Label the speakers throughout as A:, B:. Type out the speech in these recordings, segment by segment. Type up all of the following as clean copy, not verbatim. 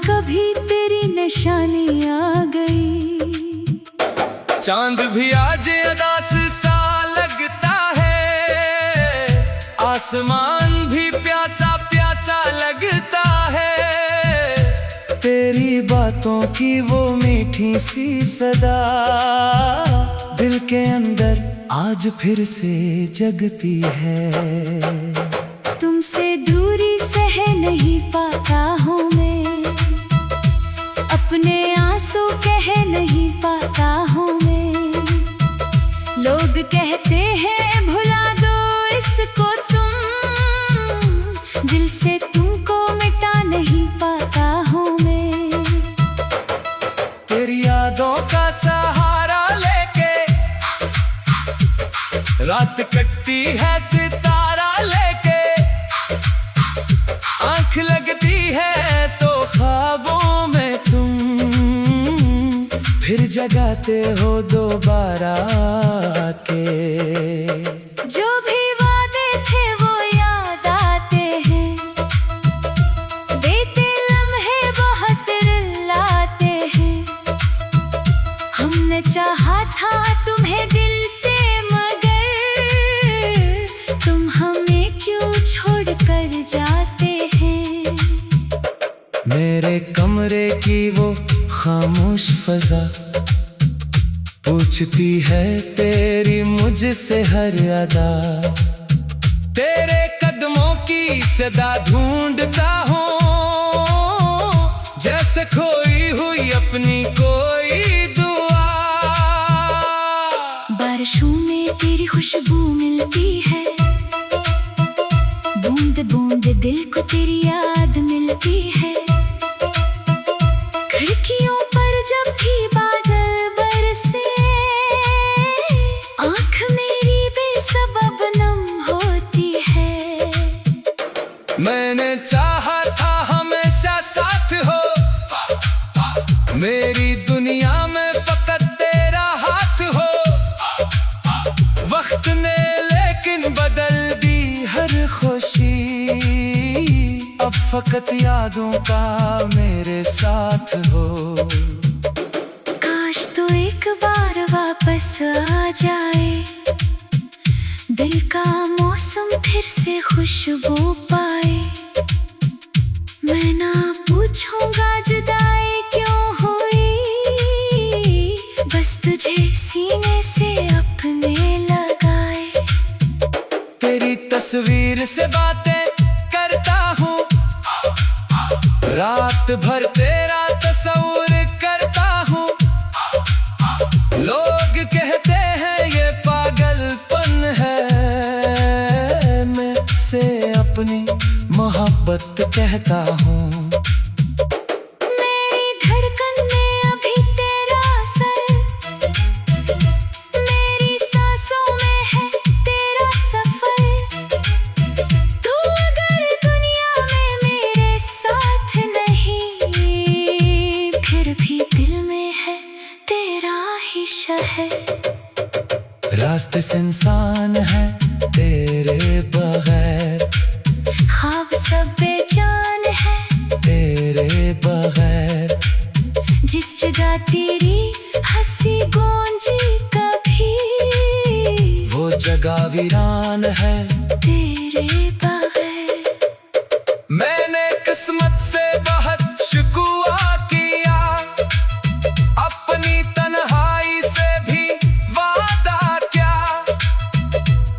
A: कभी तेरी निशानी आ गई।
B: चांद भी आज अदास सा लगता है, आसमान भी प्यासा प्यासा लगता है। तेरी बातों की वो मीठी सी सदा दिल के अंदर आज फिर से जगती है।
A: तुमसे दूरी सह नहीं पाता हूँ मैं, अपने आंसू कह नहीं पाता हूँ मैं। लोग कहते हैं भुला दो इसको तुम, दिल से तुमको मिटा नहीं पाता हूँ मैं।
B: तेरी यादों का सहारा लेके रात कटती है सितारा लेके। आँख लगती है तो ख्वाबों में तुम फिर जगाते हो दोबारा के।
A: जो भी वादे थे वो याद आते हैं, बीते लम्हे बहुत रुलाते हैं। हमने चाहा था तुम्हें दिल से, मगर तुम हमें क्यों छोड़ कर जाते हैं।
B: मेरे कमरे की वो खामोश फजा पूछती है तेरी मुझसे हर अदा। तेरे कदमों की सदा ढूंढता हूँ, जैसे खोई हुई अपनी कोई दुआ।
A: बारिशों में तेरी खुशबू मिलती है, बूंद बूंद दिल को तेरी याद मिलती है। खिड़कियों पर जब भी बादल बरसे, आँख मेरी बेसबब नम होती है।
B: मैंने चाहा था हमेशा साथ हो, मेरी दुनिया में फकत तेरा हाथ हो। वक्त ने लेकिन बदल दी हर खुशी, अब फकत यादों का मेरे साथ हो।
A: काश तो एक बार वापस आ जाए, दिल का मौसम फिर से खुशबू पाए। मैं ना पूछूंगा जुदाई क्यों हुई, बस तुझे सीने से अपने लगाए।
B: तेरी तस्वीर से बातें करता हूँ, रात भर तेरा तस्वीर करता हूँ। लोग कहते हैं ये पागलपन है, मैं से अपनी मोहब्बत कहता हूँ।
A: मेरी धड़कन में अभी तेरा असर, मेरी सांसों में है तेरा सफर। तू अगर दुनिया में मेरे साथ नहीं, फिर भी दिल में है तेरा ही शहर।
B: रास्ते से इंसान है तेरे बगैर,
A: ख्वाब सब बेजान है
B: तेरे बगैर।
A: जिस जगह तेरी हंसी गूंजी कभी,
B: वो जगह वीरान है
A: तेरे बगैर।
B: मैंने किस्मत से बहुत शुक्रिया किया, अपनी तन्हाई से भी वादा क्या।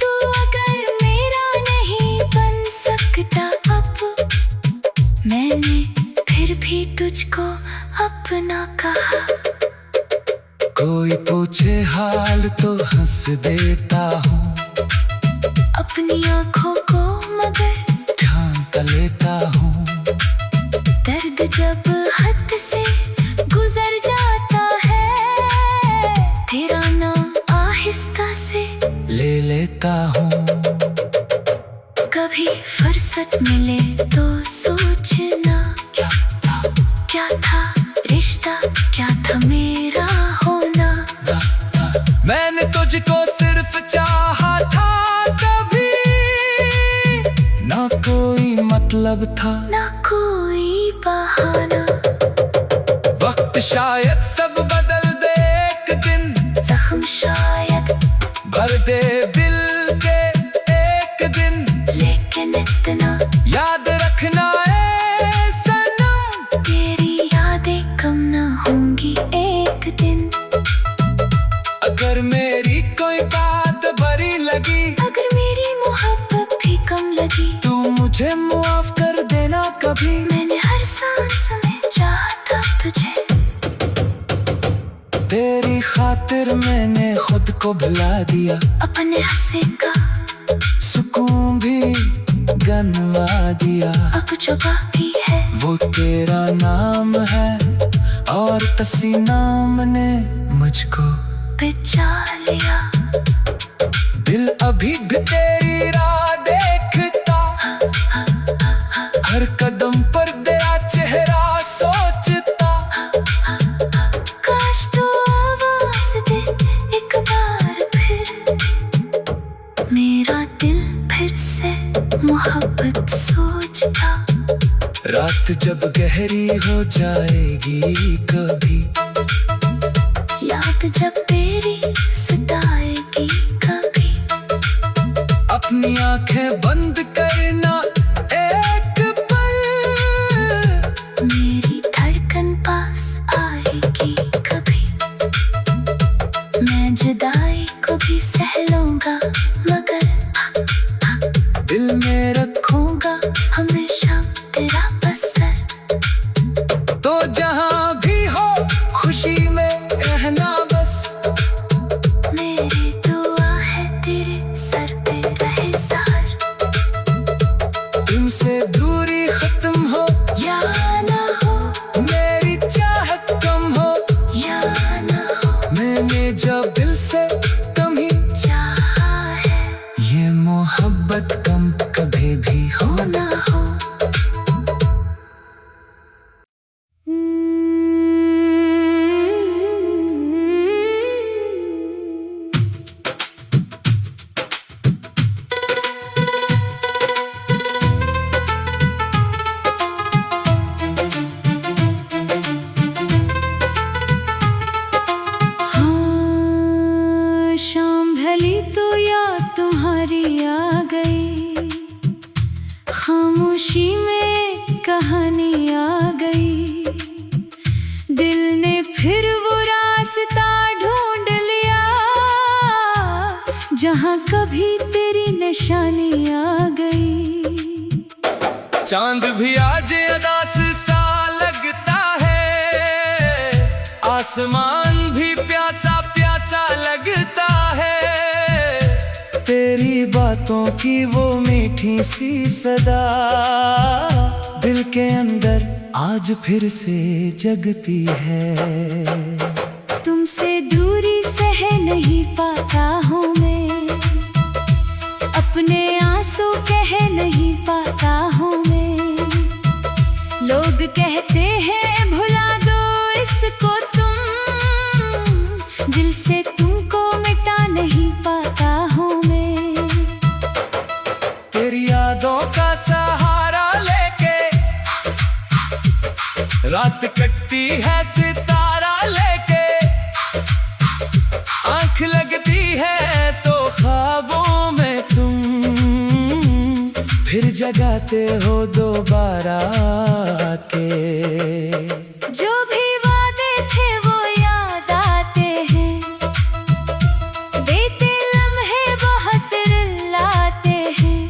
A: तू अगर मेरा नहीं बन सकता अब, मैंने फिर भी तुझको अपना कहा।
B: कोई पूछे हाल तो हंस देता हूँ,
A: अपनी आँखों को मगर
B: ध्यान का लेता हूँ।
A: दर्द जब हद से गुजर जाता है, तेरा नाम आहिस्ता से
B: ले लेता हूँ।
A: कभी फुर्सत मिले तो सोचना, क्या था रिश्ता, क्या था मेरा होना।
B: मैंने तुझको सिर्फ चाहा था, कभी ना कोई मतलब था
A: ना कोई बहाना।
B: वक्त शायद सब बदल दे एक दिन,
A: जख्म शायद
B: भर दे दिल के एक दिन,
A: लेकिन इतना
B: याद रखना ए सनम,
A: तेरी यादें कम ना होंगी एक दिन।
B: अगर मेरी कोई बात बुरी लगी,
A: अगर मेरी मोहब्बत भी कम लगी,
B: तू मुझे माफ कर देना कभी।
A: मैंने हर सांस में चाहा था तुझे,
B: तेरी खातिर मैंने खुद को भुला दिया,
A: अपने हंसे का
B: सुकून भी गनवा दिया।
A: अब जो बाकी है
B: वो तेरा नाम है और किसी नाम ने मुझको
A: बचा लिया।
B: दिल अभी भी तेरी राह देखता, हर कदम पर तेरा चेहरा सोचता।
A: काश तू आवाज दे एक बार फिर, मेरा दिल फिर से मोहब्बत सोचता।
B: रात जब गहरी हो जाएगी कभी,
A: याद जब तेरी सताएगी कभी,
B: अपनी आंखें बंद करना एक पल,
A: मेरी धड़कन पास आएगी कभी। मैं जुदाई को भी सह लूंगा, मगर
B: दिल में
A: रखूंगा हमेशा तेरा बसर।
B: तो जहां भी हो खुशी में रहना बस,
A: मेरी दुआ है तेरे सर पे रहे सहार।
B: तुमसे दूरी खत्म हो
A: या ना हो,
B: मेरी चाहत कम हो
A: या ना हो,
B: मैंने जब दिल से कम ही
A: चाहा है
B: ये मोहब्बत कम कभी भी हो
A: हो ना हो। हाँ, शाम ढली तो याद तुम्हारी आ गई, खामोशी में कहानी आ गई। दिल ने फिर वो रास्ता ढूंढ लिया, जहाँ कभी तेरी निशानी आ गई।
B: चांद भी आज उदास सा लगता है, आसमान भी प्यासा प्यासा लगता है। तेरी बातों की वो मीठी सी सदा दिल के अंदर आज फिर से जगती है।
A: तुमसे दूरी सह नहीं पाता हूँ मैं, अपने आंसू कह नहीं पाता हूँ मैं। लोग कहते हैं भुला दो इसको तुम, दिल से तुमको मिटा नहीं पाता हूँ मैं।
B: तेरी यादों का सहारा लेके रात कटती है सितारा लेके, आंख लगती है तो ख्वाबों में तुम फिर जगाते हो दोबारा के।
A: जो भी वादे थे वो याद आते हैं, बीते लम्हे बहुत रुलाते हैं।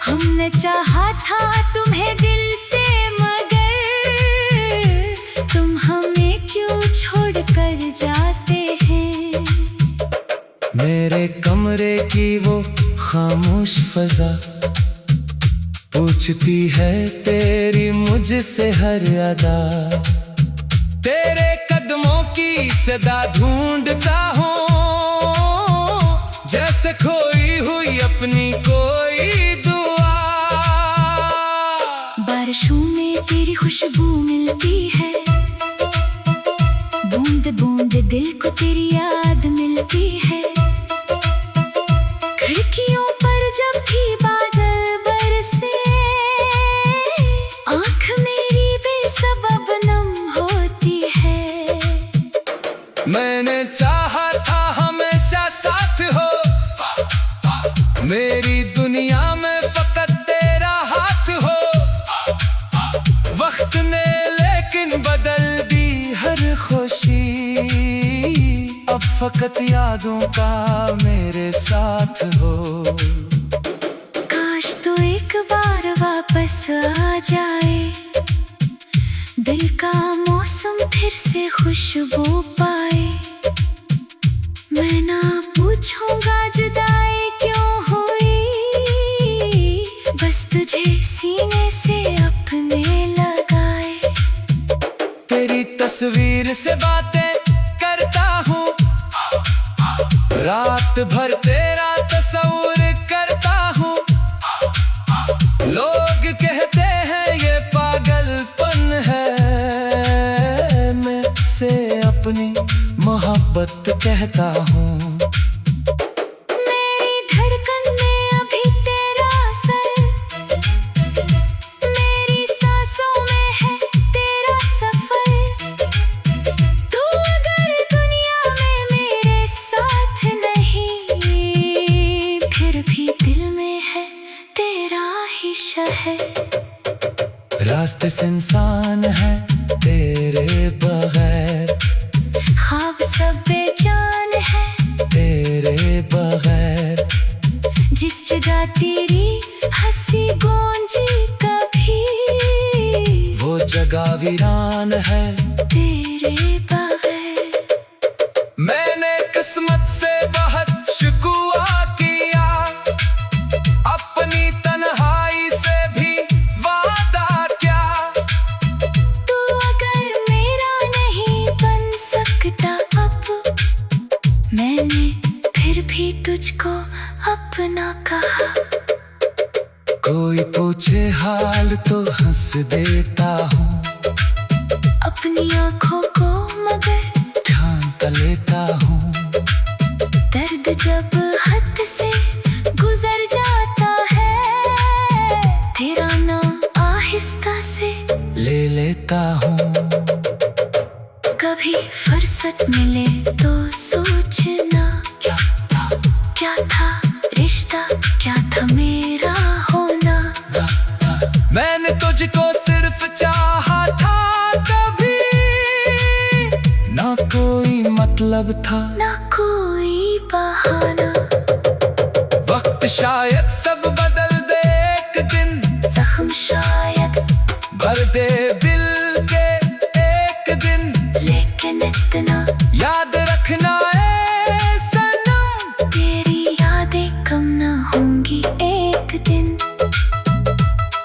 A: हमने चाहा था तुम्हें दिल से, मगर तुम हमें क्यों छोड़ कर जाते हैं।
B: मेरे कमरे की वो खामोश फजा पूछती है तेरी मुझसे हर अदा। तेरे कदमों की सदा ढूंढता हूँ, जैसे खोई हुई अपनी कोई दुआ।
A: बारिशों में तेरी खुशबू मिलती है, बूंद बूंद दिल को तेरी याद मिलती है। खिड़कियों पर जब भी बादल बरसे, आँख मेरी बेसबब नम होती
B: मेरी दुनिया में फकत तेरा हाथ हो। वक्त ने लेकिन बदल दी हर खुशी, अब फकत यादों का मेरे साथ हो।
A: काश तू एक बार वापस आ जाए, दिल का मौसम फिर से खुशबू पाए। मैं ना पूछूंगा जुदाई क्यों हुई, बस तुझे सीने से अपने लगाए।
B: तेरी तस्वीर से बातें करता हूँ, रात भर तेरा तस्वीर करता हूँ। लोग कहते हैं ये पागलपन है, मैं से अपनी मोहब्बत कहता हूँ।
A: मेरी धड़कन में अभी तेरा असर, मेरी सांसों में है तेरा सफर। तू अगर दुनिया में मेरे साथ नहीं, फिर भी दिल में है तेरा ही शहर।
B: रास्ते से इंसान है तेरे बगैर,
A: ख्वाब सब बेजान है
B: तेरे बगैर।
A: जिस जगह तेरी हंसी गूंजी कभी,
B: वो जगह वीरान है
A: तेरे बगैर।
B: मैंने किस्मत से बहुत शिकवा किया, अपनी तन्हाई से भी वादा क्या।
A: तू अगर मेरा नहीं बन सकता अब, मैंने फिर भी तुझको अपना कहा।
B: कोई पूछे हाल तो हंस देता हूँ,
A: अपनी आंखों को मगर
B: ध्यान का लेता हूँ।
A: दर्द जब हद से गुजर जाता है, तेरा नाम आहिस्ता से
B: ले लेता हूँ।
A: कभी फुर्सत मिले तो सोचना, क्या था रिश्ता, क्या था मेरा होना।
B: मैंने तुझको सिर्फ चाहा था कभी, ना कोई मतलब था
A: ना कोई बहाना।
B: वक्त शायद सब बदल दे एक दिन,
A: जख्म शायद
B: भर दे दिल के एक दिन।
A: लेकिन इतना
B: याद रखना ए सनम,
A: तेरी यादें कम ना होंगी एक दिन।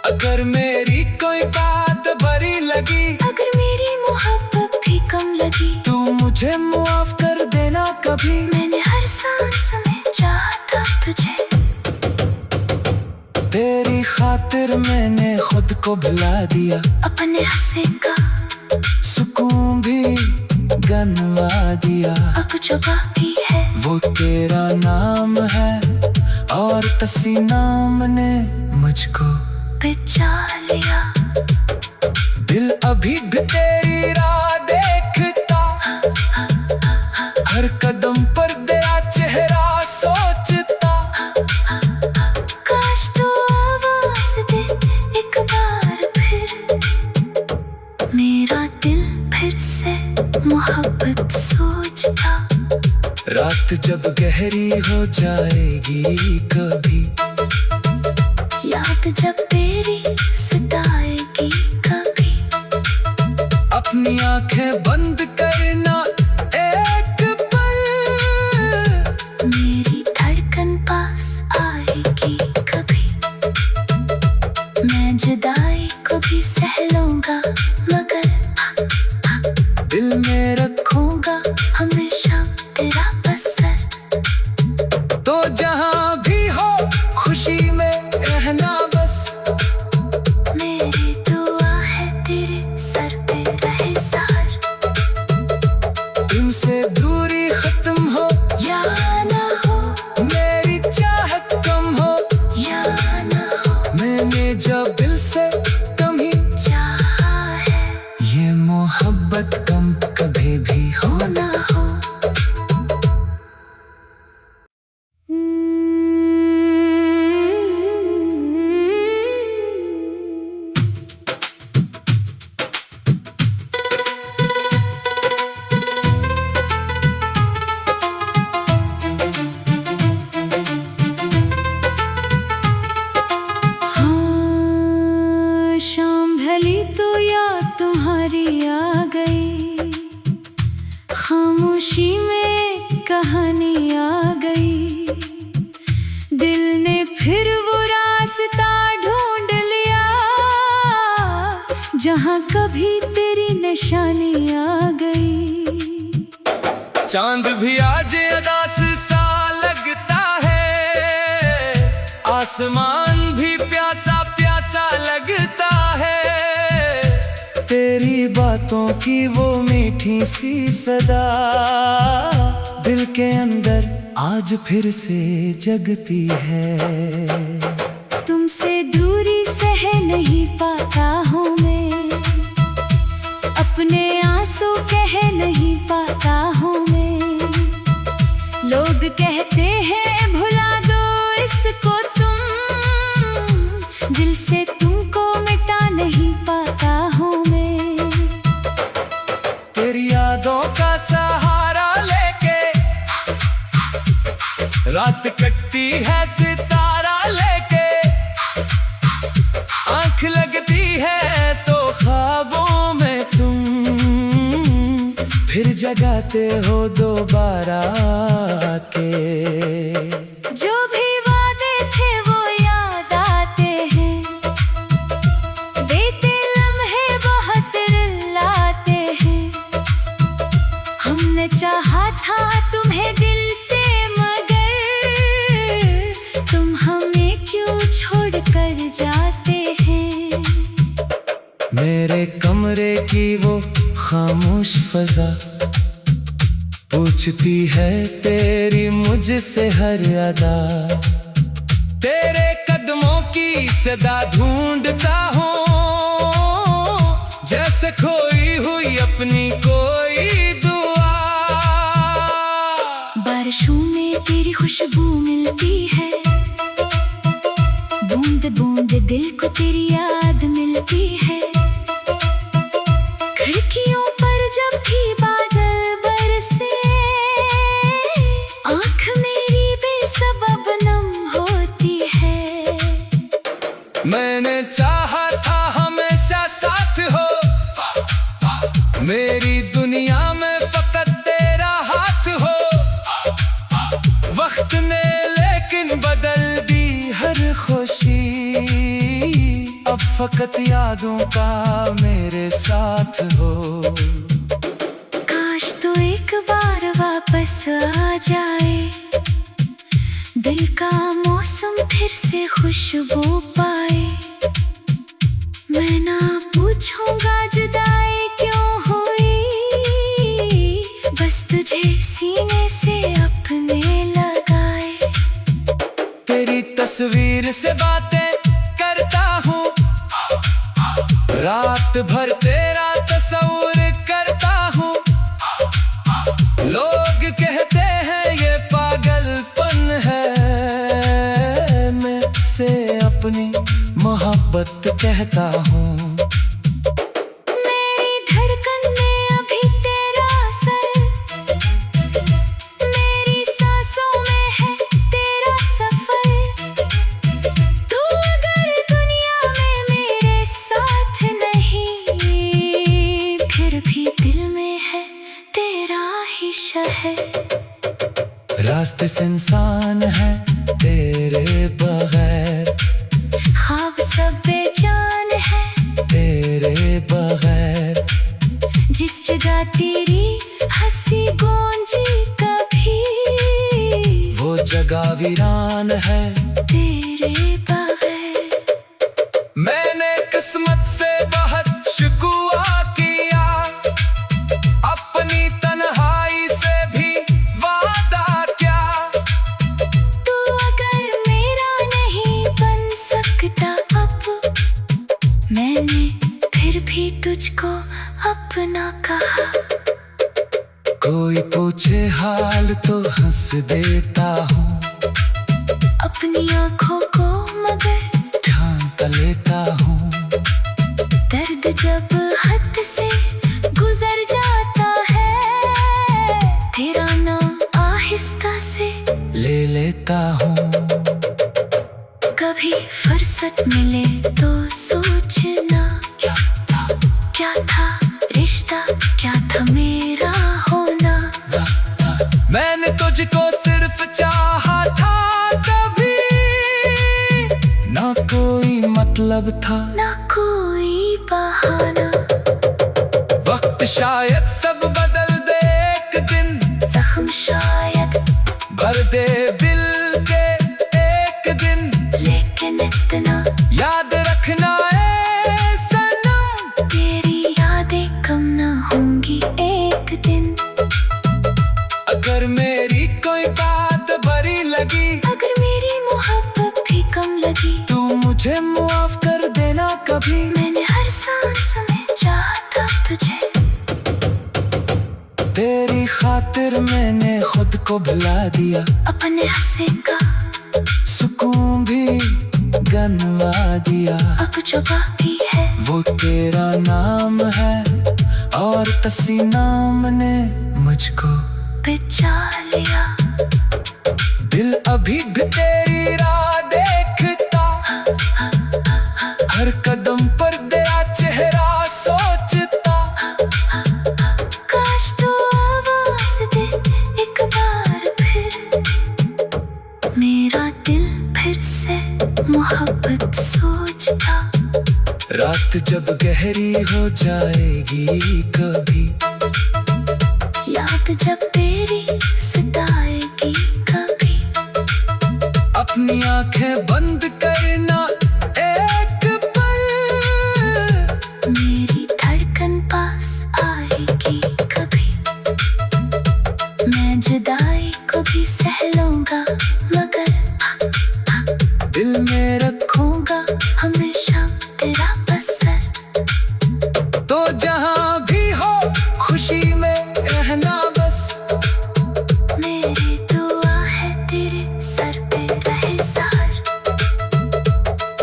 B: अगर मेरी कोई बात बुरी लगी,
A: अगर मेरी मोहब्बत भी कम लगी,
B: तू मुझे माफ कर देना कभी।
A: मैंने हर सांस में चाहा था तुझे।
B: तेरी खातिर मैंने खुद को भुला दिया,
A: अपने हंसे का
B: सुकून भी गनवा दिया।
A: अब जो बाकी है
B: वो तेरा नाम है, और तसी नाम ने मुझको
A: बचा लिया।
B: दिल अभी भी तेरी राह देखता, हर कदम पर तेरा चेहरा सोचता।
A: काश तू आवाज दे एक बार फिर, मेरा दिल फिर से मोहब्बत सोचता।
B: रात जब गहरी हो जाएगी कभी,
A: याद जब तेरी सताएगी कभी,
B: अपनी आंखें बंद करना एक पल,
A: मेरी धड़कन पास आएगी कभी। मैं जुदाई को भी सह लूंगा, मगर
B: दिल में
A: रखूंगा हमेशा तेरा बसर।
B: तो जहां भी हो खुशी में रहना बस,
A: मेरी दुआ है तेरे सर पे रहे सार।
B: तुमसे दूरी खत्म हो
A: या ना हो,
B: मेरी चाहत कम हो
A: या ना हो,
B: मैंने जब दिल से कम ही
A: चाहा है
B: ये मोहब्बत कम कभी भी हो
A: ना हो। कभी तेरी निशानी आ गई।
B: चांद भी आज उदास सा लगता है, आसमान भी प्यासा प्यासा लगता है। तेरी बातों की वो मीठी सी सदा दिल के अंदर आज फिर से जगती है।
A: तुमसे दूरी सह नहीं पाता हूँ मैं, अपने आंसू कह नहीं पाता हूँ मैं। लोग कहते हैं भुला दो इसको तुम, दिल से तुमको मिटा नहीं पाता हूँ मैं।
B: तेरी यादों का सहारा लेके रात कटती है सितारा लेके। आंख लगती है तो ख्वाबों में तुम फिर जगाते हो दोबारा के।
A: जो भी वादे थे वो याद आते हैं, बीते लम्हे बहुत रुलाते हैं। हमने चाहा था तुम्हें दिल से, मगर तुम हमें क्यों छोड़ कर जाते हैं।
B: मेरे कमरे की वो खामोश फजा पूछती है तेरी मुझसे हर अदा। तेरे कदमों की सदा ढूंढता हूँ, जैसे खोई हुई अपनी कोई दुआ।
A: बारिशों में तेरी खुशबू मिलती है, बूंद बूंद दिल को तेरी याद मिलती है। खिड़कियों पर जब भी बादल बरसे, आँख मेरी बेसबब नम होती है।
B: मैंने चाहा था हमेशा साथ हो, मेरी दुनिया में फकत तेरा हाथ हो। वक्त ने लेकिन बदल दी हर खुशी, अब फकत यादों का मेरे साथ हो।
A: काश तो एक बार वापस आ जाए, दिल का मौसम फिर से खुशबू पाए। मैं ना पूछूंगा जुदाई क्यों हुई, बस तुझे सीने से अपने लगाए।
B: तेरी तस्वीर से बातें करता हूँ, रात भर तेरा तस्वीर करता हूँ। लोग कहते हैं ये पागलपन है, मैं से अपनी मोहब्बत कहता हूँ।
A: मेरी धड़कन में अभी तेरा असर, मेरी सांसों में है तेरा सफर। तू अगर दुनिया में मेरे साथ नहीं, फिर भी दिल में है तेरा ही शहर।
B: रास्ते से इंसान है तेरे बगैर,
A: ख्वाब सब बेजान है
B: तेरे बगैर।
A: जिस जगह तेरी हंसी गूंजी कभी,
B: वो जगह वीरान है
A: तेरे बगैर।
B: मैंने किस्मत से बहुत शिकवा किया, अपनी तन्हाई से भी वादा क्या।
A: तू अगर मेरा नहीं बन सकता अब, मैंने फिर भी तुझको अपना कहा।
B: कोई पूछे हाल तो हंस देता हूँ,
A: अपनी आंखों को मगर
B: ध्यान का लेता हूँ।
A: दर्द जब हद से गुजर जाता है, तेरा नाम आहिस्ता से
B: ले लेता हूँ।
A: कभी फुर्सत मिले तो सोचना, क्या था रिश्ता, क्या था मेरा होना।
B: मैंने तुझको सिर्फ चाहा था कभी, ना कोई मतलब था
A: ना कोई बहाना।
B: शायद सब बदल दे एक दिन,
A: जख्म शायद
B: भर दे दिल के एक दिन,
A: लेकिन इतना
B: याद रखना है सनम,
A: तेरी यादें कम ना होंगी एक दिन।
B: अगर मेरी कोई बात बुरी लगी,
A: अगर मेरी मोहब्बत भी कम लगी,
B: तू मुझे माफ कर देना कभी।
A: मैंने हर सांस में चाहा था तुझे,
B: तेरी खातिर मैंने खुद को भुला दिया,
A: अपने हंसे का
B: सुकून भी गनवा दिया।
A: अब जो बाकी है
B: वो तेरा नाम है और किसी नाम ने मुझको
A: बचा लिया।
B: दिल अभी भी तेरी राह देखता, हर कदम पर तेरा चेहरा सोचता।
A: काश तू आवाज दे एक बार फिर, मेरा दिल फिर से मोहब्बत सोचता।
B: रात जब गहरी हो जाएगी कभी,
A: याद जब तेरी सताएगी कभी,
B: अपनी आंखें बंद करना एक पल,
A: मेरी धड़कन पास आएगी कभी। मैं जुदाई को भी सह लूंगा, मगर
B: दिल में
A: रखूंगा हमेशा तेरा बसर।
B: तो जहां भी हो खुशी में रहना बस,
A: मेरी दुआ है तेरे सर पे रहे सहार।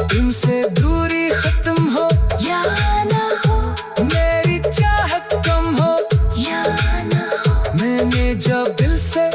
B: तुमसे दूरी खत्म हो
A: या ना हो,
B: मेरी चाहत कम हो,
A: या ना हो,
B: मैंने जब दिल से